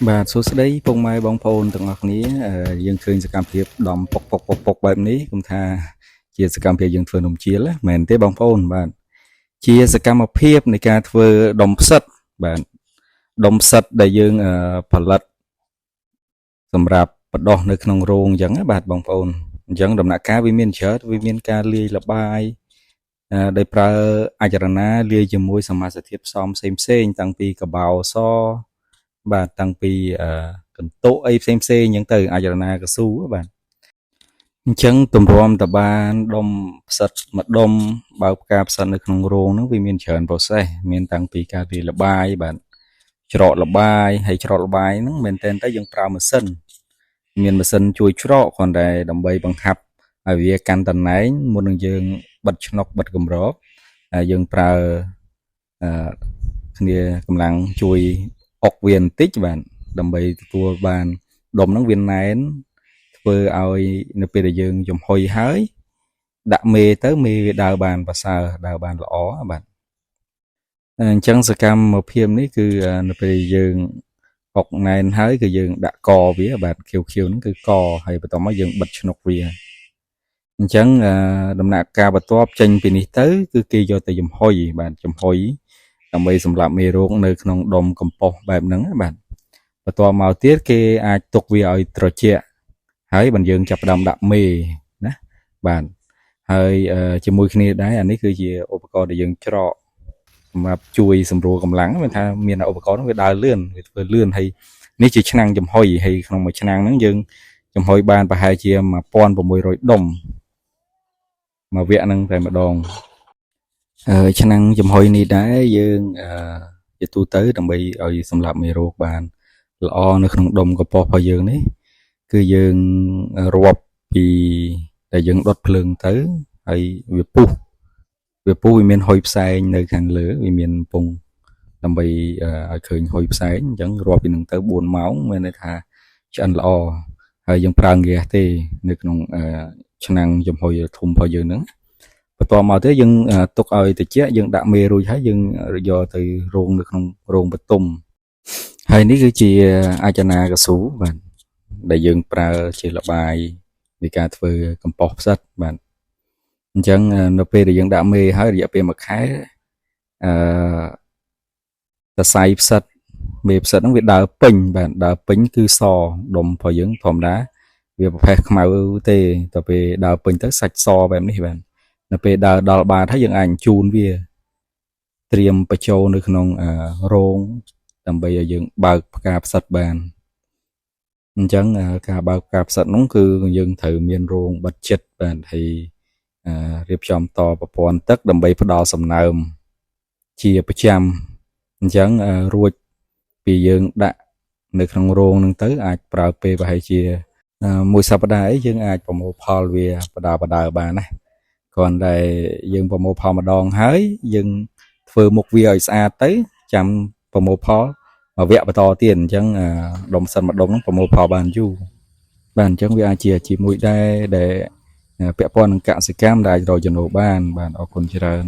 បាទសួស្តីពុកម៉ែបងប្អូនទាំងអស់គ្នាយើងឃើញសកម្មភាពដំពុកបែបនេះគុំថាជាសកម្មភាពយើងធ្វើនំជៀលណាមែនទេបងប្អូនបាទជាសកម្មភាពនៃការធ្វើដុំផ្សិតបាទដុំផ្សិតដែលយើងផលិតសម្រាប់បដោះនៅក្នុងរោងអញ្ចឹងណាបាទបងប្អូនអញ្ចឹងដំណាក់កាលវាមានច្រើនវាមានការលាយលបាយដោយប្រើអចរណាលាយជាមួយសមាសធាតុផ្សំផ្សេងតាំងពីកបោសបាទតាំងពីកន្ទុកអីផ្សេងអញ្ចឹងទៅអចរណាកស៊ូបាទអញ្ចឹងទម្រាំតបានដុំផ្សិតមួយដុំបើផ្កាផ្សិតនៅក្នុងរោងហ្នឹងវាមានច្រើនប្រសេសមានតាំងពីការលាយលបាយបាទច្រកលបាយហើយច្រកលបាយហ្នឹងមែនតើទៅយើងប្រើម៉ាស៊ីនមានម៉ាស៊ីនជួយច្រកគ្រាន់តែដើម្បីបង្ហាប់ឲ្យវាកាន់តំណែងមុននឹងយើងបិទឆ្នុកបិទកម្របហើយយើងប្រើគ្នាកម្លាំងជួយអុកវាបន្តិចបាទដើម្បីទទួលបានដុំហ្នឹងវាណែនធ្វើឲ្យនៅពេលដែលយើងចំហុយហើយដាក់មេទៅមេវាដើរបានប្រសើរដើរបានល្អបាទអញ្ចឹងសកម្មភាពនេះគឺនៅពេលយើងអុកណែនហើយគឺយើងដាក់កវាបាទខៀវហ្នឹងគឺកហើយបន្ទាប់មកយើងបិទឆ្នុកវាអញ្ចឹងដំណាក់កាលបន្ទាប់ចេញពីនេះទៅគឺគេយកទៅចំហុយបាទចំហុយដើម្បីសម្រាប់មេរោគនៅក្នុងដុំកំប៉ុស្តបែបហ្នឹងបាទបន្ទាប់មកទៀតគេអាចទុកវាឲ្យត្រជាក់ហើយបើយើងចាប់ផ្ដើមដាក់មេណាបាទហើយជាមួយគ្នាដែរអានេះគឺជាឧបករណ៍ដែលយើងច្រកសម្រាប់ជួយសម្រួលកម្លាំងមានថាមានឧបករណ៍ហ្នឹងវាដើរលឿនវាធ្វើលឿនហើយនេះជាឆ្នាំងចំហុយហើយក្នុងមួយឆ្នាំងហ្នឹងយើងចំហុយបានប្រហែលជា1600ដុំមួយវគ្គហ្នឹងតែម្ដងឆ្នាំងចំហុយនេះដែរយើងជាទូទៅដើម្បីឲ្យសម្រាប់មេរោគបានល្អនៅក្នុងដុំកប៉ុស្តរបស់យើងនេះគឺយើងរាប់ពីដែលយើងដុតភ្លើងទៅហើយវាពុះវាមានហុយផ្សែងនៅខាងលើវាមានពងដើម្បីឲ្យឃើញហុយផ្សែងអញ្ចឹងរាប់ពីនឹងទៅ4ម៉ោងមានន័យថាឆ្អិនល្អហើយយើងប្រើហ្គាសទេនៅក្នុងឆ្នាំងចំហុយធំរបស់យើងហ្នឹងបន្ទាប់មកទៀតយើងទុកឲ្យត្រជាក់យើងដាក់មេរួចហើយយើងយកទៅរោងនៅក្នុងរោងបន្ទុំហើយនេះគឺជាអចនាកស៊ូបាទដែលយើងប្រើជាលបាយនៃការធ្វើកំប៉ុស្តផ្សិតបាទអញ្ចឹងនៅពេលដែលយើងដាក់មេហើយរយៈពេល1ខែសរសៃផ្សិតមេផ្សិតហ្នឹងវាដើរពេញបាទដើរពេញគឺសដុំរបស់យើងធម្មតាវាប្រភេទខ្មៅទេតែពេលដើរពេញទៅសាច់សបែបនេះបាទនៅពេលដើរដល់បាតហើយយើងអាចជូនវាត្រៀមបញ្ចូលនៅក្នុងរោងដើម្បីឲ្យយើងបើកផ្កាផ្សិតបានអញ្ចឹងការបើកផ្កាផ្សិតនោះគឺយើងត្រូវមានរោងបិទជិតបាទហើយរៀបចំតប្រព័ន្ធទឹកដើម្បីផ្ដល់សំណើមជាប្រចាំអញ្ចឹងរួចពីយើងដាក់នៅក្នុងរោងហ្នឹងទៅអាចប្រើពេលប្រហែលជាមួយសប្តាហ៍អីយើងអាចប្រមូលផលវាបដាបានណាគ្រាន់តែយើងប្រមូលផលម្ដងហើយយើងធ្វើមុខវាឲ្យស្អាតទៅចាំប្រមូលផលមួយវគ្គបន្តទៀតអញ្ចឹងដុំសិនមួយដុំហ្នឹងប្រមូលផលបានយូរបាទអញ្ចឹងវាអាចជាអាជីពមួយដែរដែលពាក់ព័ន្ធនឹងកសិកម្មដែលអាចរកចំណូលបានបាទអរគុណច្រើន